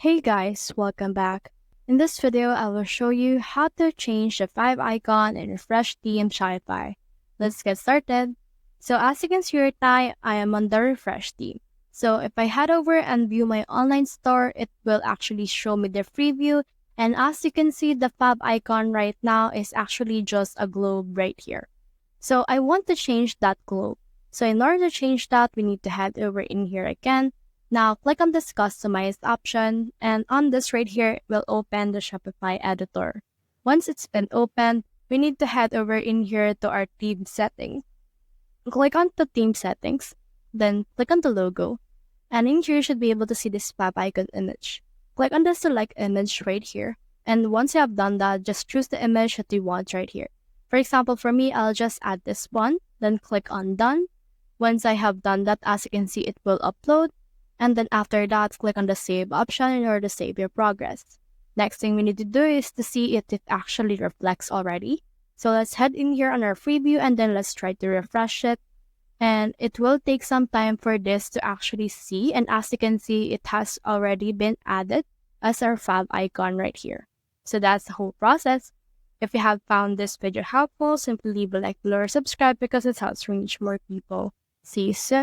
Hey guys, welcome back. In this video, I will show you how to change the Favicon in Refresh Theme Shopify. Let's get started. So as you can see right now, I am on the Refresh Theme. So if I head over and view my online store, it will actually show me the preview. And as you can see, the Fab icon right now is actually just a globe right here. So I want to change that globe. So in order to change that, we need to head over in here again. Now, click on this customized option, and on this right here, it will open the Shopify editor. Once it's been opened, we need to head over in here to our theme settings. Click on the theme settings, then click on the logo, and in here you should be able to see this fab icon image. Click on the select image right here, and once you have done that, just choose the image that you want right here. For example, for me, I'll just add this one, then click on done. Once I have done that, as you can see, it will upload. And then after that, click on the save option in order to save your progress. Next thing we need to do is to see if it actually reflects already. So let's head in here on our preview and then let's try to refresh it. And it will take some time for this to actually see. And as you can see, it has already been added as our fab icon right here. So that's the whole process. If you have found this video helpful, simply leave a like below or subscribe because it helps reach more people. See you soon.